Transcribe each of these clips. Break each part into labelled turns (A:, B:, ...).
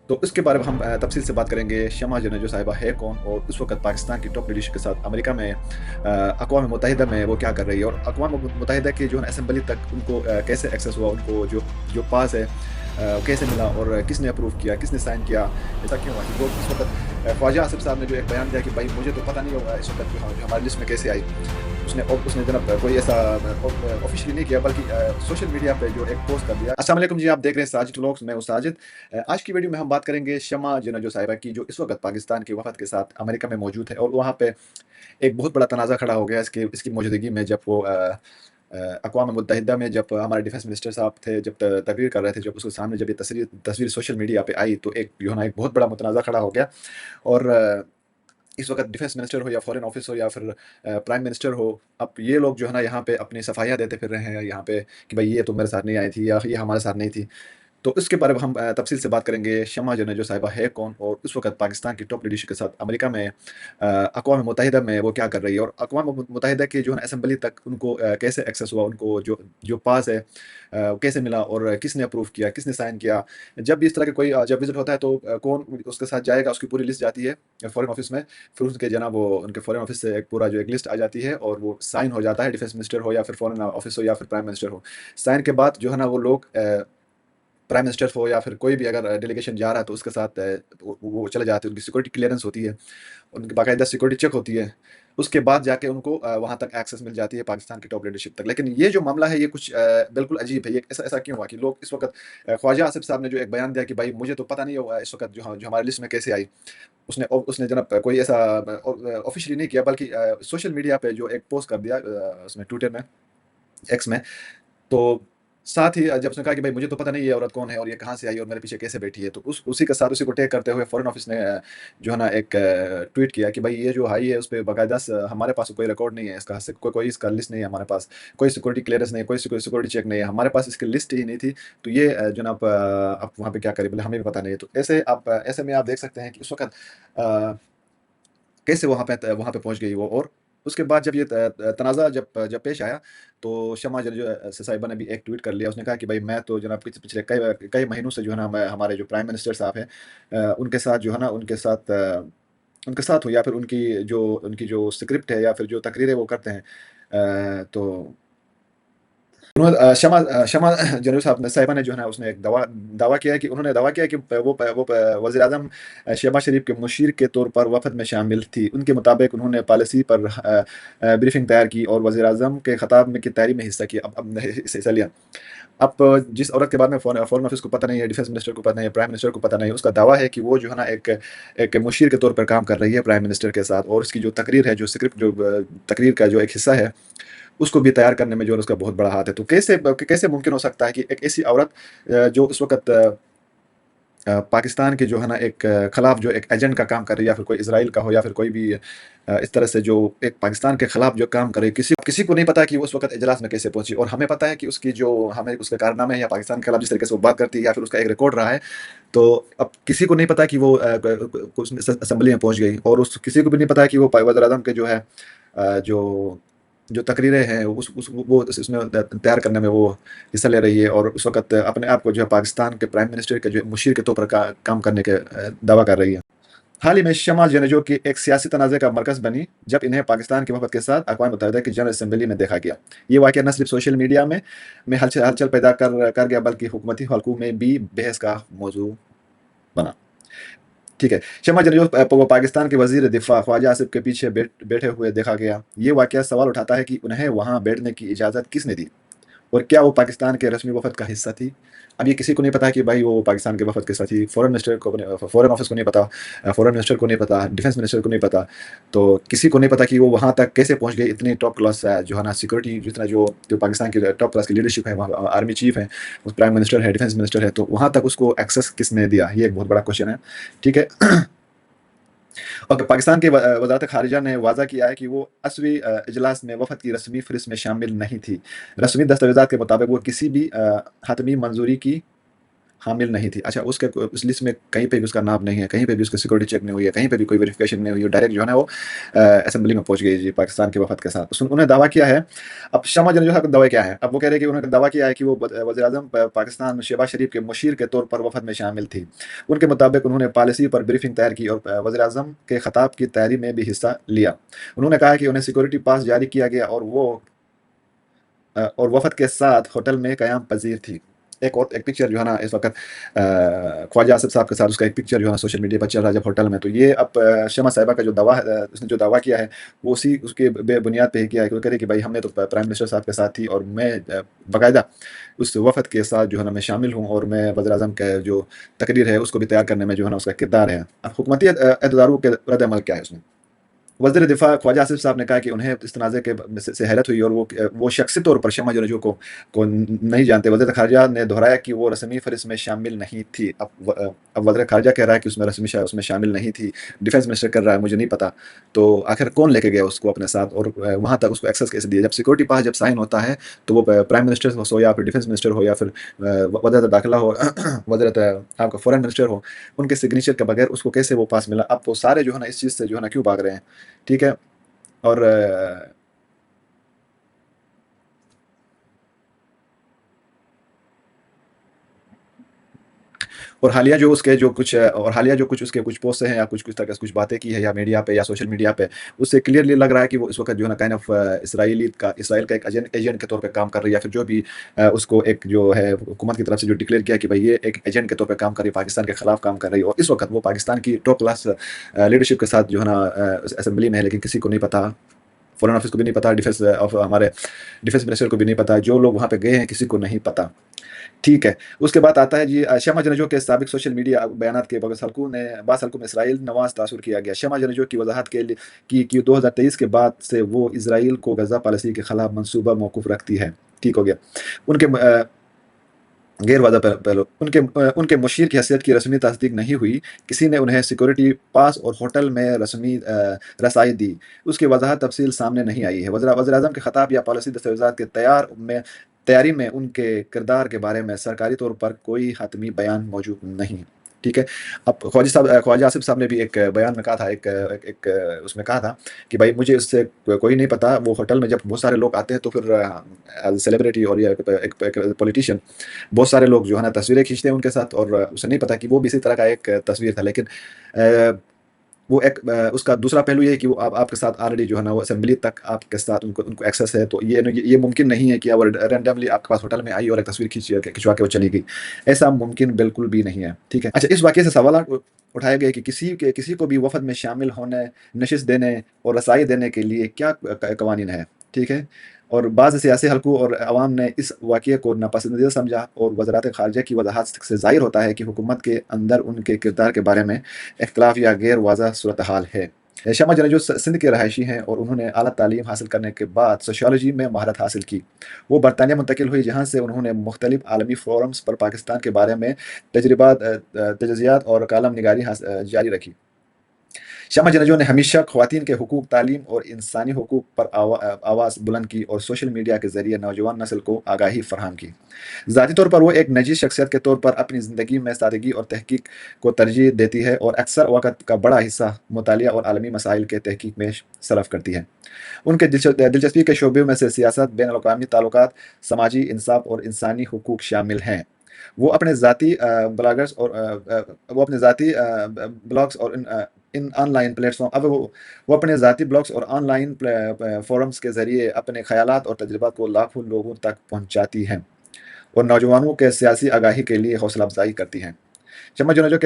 A: तो इसके बारे में हम तफसील से बात करेंगे। शमा जो साहिबा है कौन, और उस वक़्त पाकिस्तान की टॉप लीडरशिप के साथ अमेरिका में अक़वाम मुत्तहिदा में वो क्या कर रही है, और अक़वाम मुत्तहिदा की जो है ना असेंबली तक उनको कैसे एक्सेस हुआ, उनको जो जो पास है कैसे मिला, और किसने अप्रूव किया, किसने साइन किया, ऐसा क्यों हुआ कि वो इस वक़्त ख्वाजा आसिफ साहब ने जो एक बयान दिया कि भाई मुझे तो पता नहीं होगा इस वक़्त जो हमारी लिस्ट में कैसे आई। उसने जनाब कोई ऐसा ऑफिशियली नहीं किया, बल्कि सोशल मीडिया पे जो एक पोस्ट कर दिया। अस्सलाम वालेकुम जी, आप देख रहे हैं साजिद व्लॉग्स, मैं हूं साजिद। आज की वीडियो में हम बात करेंगे शमा जो साहिबा की, जो इस वक्त पाकिस्तान के वफद के साथ अमेरिका में मौजूद है, और वहाँ पे एक बहुत बड़ा तनाज़ा खड़ा हो गया इसकी मौजूदगी में, जब वो अक़वाम मुत्तहिदा में जब हमारे डिफेंस मिनिस्टर साहब थे, जब तकरीर कर रहे थे, जब उसके सामने जब ये तस्वीर सोशल मीडिया पे आई, तो एक जो है ना एक बहुत बड़ा मुतनाज़ा खड़ा हो गया। और इस वक्त डिफेंस मिनिस्टर हो या फॉरेन ऑफिस हो या फिर प्राइम मिनिस्टर हो, अब ये लोग जो है ना यहाँ पे अपनी सफाइयाँ देते फिर रहे हैं यहाँ पे कि भाई ये तो मेरे साथ नहीं आई थी, या ये हमारे साथ नहीं थी। तो इसके बारे में हम तफसील से बात करेंगे। शमा जो साहिबा है कौन, और उस वक़्त पाकिस्तान की टॉप लीडरशिप के साथ अमेरिका में अक़वाम मुत्तहिदा में वो क्या कर रही है, और अक़वाम मुत्तहिदा की जो है ना असेंबली तक उनको कैसे एक्सेस हुआ, उनको जो जो पास है कैसे मिला, और किसने अप्रूव किया, किसने साइन किया। जब भी इस तरह का कोई जब विज़िट होता है, तो कौन उसके साथ जाएगा, उसकी पूरी लिस्ट जाती है फ़ॉरेन ऑफिस में। फिर उसके जनाब वो उनके फ़ॉरेन ऑफिस से एक पूरा जो एक लिस्ट आ जाती है, और वो साइन हो जाता है, डिफेंस मिनिस्टर हो या फिर फ़ॉरेन ऑफिस हो या फिर प्राइम मिनिस्टर हो। साइन के बाद जो है ना वो लोग प्राइम मिनिस्टर हो या फिर कोई भी अगर डेलीगेशन जा रहा है, तो उसके साथ वो चले जाते हैं, उनकी सिक्योरिटी क्लियरेंस होती है, उनकी बाकायदा सिक्योरिटी चेक होती है। उसके बाद जाके उनको वहाँ तक एक्सेस मिल जाती है, पाकिस्तान की टॉप लीडरशिप तक। लेकिन ये जो मामला है, ये कुछ बिल्कुल अजीब है। ये ऐसा ऐसा क्यों हुआ कि लोग इस वक़्त ख्वाजा आसिफ साहब ने जो एक बयान दिया कि भाई मुझे तो पता नहीं होगा इस वक़्त जो हमारी लिस्ट में कैसे आई। उसने जनाब कोई ऐसा ऑफ़िशियली नहीं किया, बल्कि सोशल मीडिया पे जो एक पोस्ट कर दिया, उसमें ट्विटर में, एक्स में। तो साथ ही जब उसने कहा कि भाई मुझे तो पता नहीं ये औरत कौन है, और ये कहाँ से आई, और मेरे पीछे कैसे बैठी है, तो उसी के साथ उसी को टैग करते हुए फॉरेन ऑफिस ने जो है ना एक ट्वीट किया कि भाई ये जो आई है उस पे बाकायदा हमारे पास कोई रिकॉर्ड नहीं है इसका, कोई इसका लिस्ट नहीं है हमारे पास, कोई सिक्योरिटी क्लियरेंस नहीं है, कोई सिक्योरिटी चेक नहीं है हमारे पास, इसकी लिस्ट ही नहीं थी। तो ये जनाब आप वहाँ पे क्या करें, बोले हमें भी पता नहीं है। तो ऐसे में आप देख सकते हैं कि उस वक्त कैसे वहाँ पे पहुँच गई वो। और उसके बाद जब ये तनाज़ा जब जब पेश आया, तो शमा साहिबा ने भी एक ट्वीट कर लिया। उसने कहा कि भाई मैं तो जनाब पिछले कई कई महीनों से जो है ना मैं हमारे जो प्राइम मिनिस्टर साहब हैं उनके साथ जो है ना उनके साथ हूँ, या फिर उनकी जो स्क्रिप्ट है या फिर जो तकरीरें वो करते हैं। तो उन्होंने शमा जनरल साहब ने साहिबा ने जो है ना उसने एक दावा किया है कि उन्होंने दावा किया है कि वो वज़ीर-ए-आज़म शहबाज शरीफ के मुशीर के तौर पर वफ़द में शामिल थी। उनके मुताबिक उन्होंने पॉलिसी पर ब्रीफिंग तैयार की और वज़ीर-ए-आज़म के खिताब में की तैयारी में हिस्सा किया। अब हिस्सा लिया। अब जिस औरत के बारे में फ़ॉरेन ऑफिस को पता नहीं है, डिफेंस मिनिस्टर को पता नहीं है, प्राइम मिनिस्टर को पता नहीं है, उसका दावा है कि वो जो है ना एक एक मुशीर के तौर पर काम कर रही है प्राइम मिनिस्टर के साथ, और उसकी जो तकरीर है, जो स्क्रिप्ट जो तकरीर का जो एक हिस्सा है, उसको भी तैयार करने में जो है उसका बहुत बड़ा हाथ है। तो कैसे मुमकिन हो सकता है कि एक ऐसी औरत जो उस वक़्त पाकिस्तान के जो है ना एक खिलाफ जो एक एजेंट का काम कर रही है, या फिर कोई इज़राइल का हो, या फिर कोई भी इस तरह से जो एक पाकिस्तान के खिलाफ जो काम कर रही है, किसी को नहीं पता कि वो उस वक़्त इजलास में कैसे पहुँची। और हमें पता है कि उसकी जो हमें उसके कारनामे हैं, या पाकिस्तान के खिलाफ जिस तरीके से वो बात करती है, या फिर उसका एक रिकॉर्ड रहा है। तो अब किसी को नहीं पता कि वो असेंबली में पहुँच गई, और उस किसी को भी नहीं पता कि वो वज़ीर-ए-आज़म के जो है जो जो तकरीरें हैं वो उसमें तैयार करने में वो हिस्सा ले रही है, और उस वक़्त अपने आप को जो है पाकिस्तान के प्राइम मिनिस्टर के जो मुशीर के तौर पर काम करने के दावा कर रही है। हाल ही में शमा जो कि एक सियासी तनाज़े का मरकज़ बनी, जब इन्हें पाकिस्तान के वफ़द के साथ अक़वाम मुत्तहिदा की जनरल असेंबली में देखा गया। ये वाक़या न सिर्फ सोशल मीडिया में हलचल पैदा कर गया, बल्कि हुकूमती हलकों में भी बहस का मौजू बना। ठीक है। शमा वो पाकिस्तान के वज़ीर दिफ़ा ख्वाजा आसिफ के पीछे बैठे हुए देखा गया। ये वाक़या सवाल उठाता है कि उन्हें वहाँ बैठने की इजाज़त किसने दी? और क्या वो पाकिस्तान के रस्मी वफ़द का हिस्सा थी? अब ये किसी को नहीं पता कि भाई वो पाकिस्तान के वफ़द के साथ थी। फ़ॉरेन ऑफिस को नहीं पता, फ़ॉरेन मिनिस्टर को नहीं पता, डिफेंस मिनिस्टर को नहीं पता। तो किसी को नहीं पता कि वो वहाँ तक कैसे पहुँच गए। इतनी टॉप क्लास जो है ना सिक्योरिटी, जितना जो पाकिस्तान की टॉप क्लास की लीडरशिप है, वहाँ आर्मी चीफ़ है, प्राइम मिनिस्टर है, डिफेंस मिनिस्टर है, तो वहाँ तक उसको एक्सेस किसने दिया? ये एक बहुत बड़ा क्वेश्चन है। ठीक है। और पाकिस्तान के वज़ारत ख़ारिजा ने वाज़ा किया है कि वो असवी इजलास में वफ़द की रस्मी फ़हरिस्त में शामिल नहीं थी। रस्मी दस्तावेज़ात के मुताबिक वो किसी भी हतमी मंजूरी की हामिल नहीं थी। अच्छा, उसके उस लिस्ट में कहीं पे भी उसका नाम नहीं है, कहीं पे भी उसकी सिक्योरिटी चेक नहीं हुई है, कहीं पे भी कोई वेरिफिकेशन नहीं हुई है, डायरेक्ट जो है ना वो असेंबली में पहुँच गई जी पाकिस्तान के वफ़द के साथ। उन्होंने दावा किया है, अब शमा जनरल साहब का दावा क्या है? अब वो कह रहे हैं कि उन्होंने दावा किया है कि वो वज़ीर-ए-आज़म पाकिस्तान शहबाज शरीफ के मुशीर के तौर पर वफ़द में शामिल थी। उनके मुताबिक उन्होंने पॉलिसी पर ब्रीफिंग तैयार की और वज़ीर-ए-आज़म के खिताब की तैयारी में भी हिस्सा लिया। उन्होंने कहा कि उन्हें सिक्योरिटी पास जारी किया गया और वफ़द के साथ होटल में क़याम पज़ीर थी। एक पिक्चर जो है ना इस वक़्त ख्वाजा आसिफ साहब के साथ उसका एक पिक्चर जो है ना सोशल मीडिया पर चल रहा है जब होटल में। तो ये अब शमा साहिबा का जो दावा है, उसने जो दावा किया है वो उसी उसके बुनियाद पे ही किया है। वो कह रही है कि भाई हमने तो प्राइम मिनिस्टर साहब के साथ थी और मैं बाकायदा उस वफ़द के साथ जो है ना मैं शामिल हूँ और मैं वज़ीर-ए-आज़म का जो तकरीर है उसको भी तैयार करने में जो है ना उसका किरदार है। अब हुकूमती अहदेदारों के रद्द-ए-अमल क्या है उसमें? वज़ीर दिफ़ा ख्वाजा आसिफ साहब ने कहा कि उन्हें इस तनाज़े के से हैरत हुई और वो शख़्सी तौर पर शमा जनरजो को नहीं जानते। वज़ीर ख़ारिजा ने दोहराया कि वो रस्मी फ़हरिस्त में शामिल नहीं थी। अब वज़ीर ख़ारिजा कह रहा है कि उसमें शामिल नहीं थी। डिफेंस मिनिस्टर कर रहा है मुझे नहीं पता। तो आख़िर कौन लेके गया उसको अपने साथ और वहाँ तक उसको एक्सेस कैसे दिया? जब सिक्योरिटी पास जब साइन होता है तो वो प्राइम मिनिस्टर हो या फिर डिफेंस मिनिस्टर हो या फिर वज़ीर दाखिला हो, वज़ीर आपका फ़ॉरेन मिनिस्टर हो, उनके सिग्नेचर के बगैर उसको कैसे वो पास मिला? अब वो सारे जो है ना इस चीज़ से जो है ना क्यों भाग रहे हैं? ठीक है? और हालिया जो कुछ उसके कुछ पोस्ट हैं या कुछ तरह कुछ बातें की है या मीडिया पे या सोशल मीडिया पे, उससे क्लियरली लग रहा है कि वो इस वक़्त जो है ना काइंड ऑफ इसराइल का एक एजेंट के तौर पे काम कर रही है या फिर जो भी उसको एक जो है हुकूमत की तरफ से जो डिक्लेयर किया कि भाई ये एक एजेंट के तौर पे काम कर रही है, पाकिस्तान के खिलाफ काम कर रही है और इस वक़्त वो पाकिस्तान की टॉप क्लास लीडरशिप के साथ जो है ना असेंबली में है, लेकिन किसी को नहीं पता, फ़ॉरेन ऑफिस को भी नहीं पता, हमारे डिफेंस मिनिस्टर को भी नहीं पता, जो लोग वहाँ पे गए हैं किसी को नहीं पता। ठीक है, उसके बाद आता है जी शमा जनरजो के साबिक सोशल मीडिया बयानात के बास हल्कों में इसराइल नवाज़ तासुर किया गया। शमा जनरजो की वज़ाहत के लिए कि 2023 के बाद से वो इसराइल को गज़ा पॉलिसी के खिलाफ मंसूबा मौकूफ़ रखती है। ठीक हो गया। उनके गैर वादा पहलू उनके मुशीर की हैसियत की रस्मी तस्दीक नहीं हुई। किसी ने उन्हें सिक्योरिटी पास और होटल में रस्मी रसाई दी। उसकी वज़ाहत तफ़सील सामने नहीं आई है। वज़ीर-ए-आज़म के ख़ताब या पॉलिसी दस्तावेज़ात के तैयारी में उनके किरदार के बारे में सरकारी तौर पर कोई हतमी बयान मौजूद नहीं। ठीक है? अब ख्वाजा आसिफ साहब ने भी एक बयान में कहा था, उसमें कहा था कि भाई मुझे उससे कोई नहीं पता। वो होटल में जब बहुत सारे लोग आते हैं तो फिर एज़ अ सेलिब्रिटी और या एक पॉलिटिशियन बहुत सारे लोग जो है ना तस्वीरें खींचते हैं उनके साथ और उसे नहीं पता कि वो भी इसी तरह का एक तस्वीर था। लेकिन उसका दूसरा पहलू ये है कि वो आपके साथ ऑलरेडी जो है ना वो असेंबली तक आपके साथ उनको उनको एक्सेस है। तो ये मुमकिन नहीं है कि वो रैंडमली आपके पास होटल में आई और एक तस्वीर खिंचवा के वो चली गई। ऐसा मुमकिन बिल्कुल भी नहीं है। ठीक है? अच्छा, इस वाक़ये से सवालात उठाए गए कि किसी को भी वफ़द में शामिल होने, नशिस्त देने और रसाई देने के लिए क्या कवानीन है। ठीक है? और बाज़ सियासी हलकों और अवाम ने इस वाक़ये को नापसंदीदा समझा और वज़ारत ख़ारिजा की वज़ाहत से ज़ाहिर होता है कि हुकूमत के अंदर उनके किरदार के बारे में इख्तिलाफ़ या गैर वाज़ह सूरत-ए-हाल है। शमा जनरजो सिंध के रहायशी हैं और उन्होंने आला तालीम हासिल करने के बाद सोशियोलॉजी में महारत हासिल की। वो बरतानिया मुंतकिल हुई जहाँ से उन्होंने मुख्तलिफ़ आलमी फ़ोरम्स पर पाकिस्तान के बारे में तजज़ियात और कालम निगारी जारी रखी। शमा जनरजो ने हमेशा ख़वातीन के हुकूक, तालीम और इंसानी हुकूक पर आवाज़ बुलंद की और सोशल मीडिया के ज़रिए नौजवान नस्ल को आगाही फ़राहम की। ज़ाती तौर पर वो एक निजी शख्सियत के तौर पर अपनी ज़िंदगी में सादगी और तहकीक को तरजीह देती है और अक्सर वक़्त का बड़ा हिस्सा मुतालिया और आलमी मसाइल के तहकीक में सर्फ़ करती है। उनके दिलचस्पी के शोबे में से सियासत, बैनुल-अक़वामी ताल्लुकात, समाजी इंसाफ और इंसानी हुकूक शामिल हैं। वो अपने ज़ाती ब्लॉग्स और इन ऑनलाइन प्लेटफ़ॉर्म अब वो अपने ज़ाती ब्लॉग्स और ऑनलाइन फ़ोरम्स के ज़रिए अपने ख़यालात और तजुर्बात को लाखों लोगों तक पहुँचाती हैं और नौजवानों के सियासी आगाही के लिए हौसला अफ़ज़ाई करती हैं। शमा जनरजो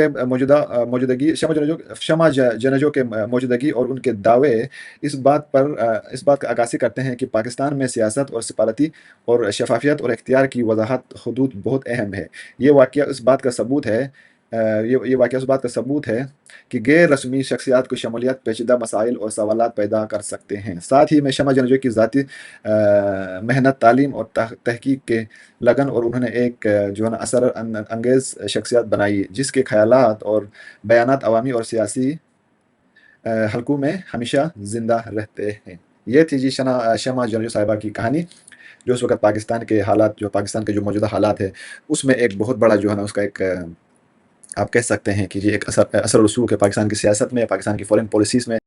A: के मौजूदगी और उनके दावे इस बात का अक्कासी करते हैं कि पाकिस्तान में सियासत और सफारती और शफ़ाफ़ियत और इख्तियार की वज़ाहत हदूद बहुत अहम है। ये वाक़या इस बात का सबूत है ये वाक़या इस बात का सबूत है कि गैर रस्मी शख्सियात की शमूलियत पेचीदा मसाइल और सवालात पैदा कर सकते हैं। साथ ही में शमा जनरजो की ज़ाती मेहनत, तालीम और तहकीक के लगन और उन्होंने एक जो है ना असर अंगेज़ शख्सियत बनाई जिसके ख़यालात और बयानात अवामी और सियासी हलकों में हमेशा ज़िंदा रहते हैं। ये थी जी शमा जनरजो साहिबा की कहानी। جو اس وقت پاکستان کے حالات جو پاکستان کے جو موجودہ حالات ہے اس میں ایک بہت بڑا جو ہے نا اس کا ایک آپ کہہ سکتے ہیں کہ یہ ایک اثر و رسوخ ہے پاکستان کی سیاست میں، پاکستان کی فورن پالیسیز میں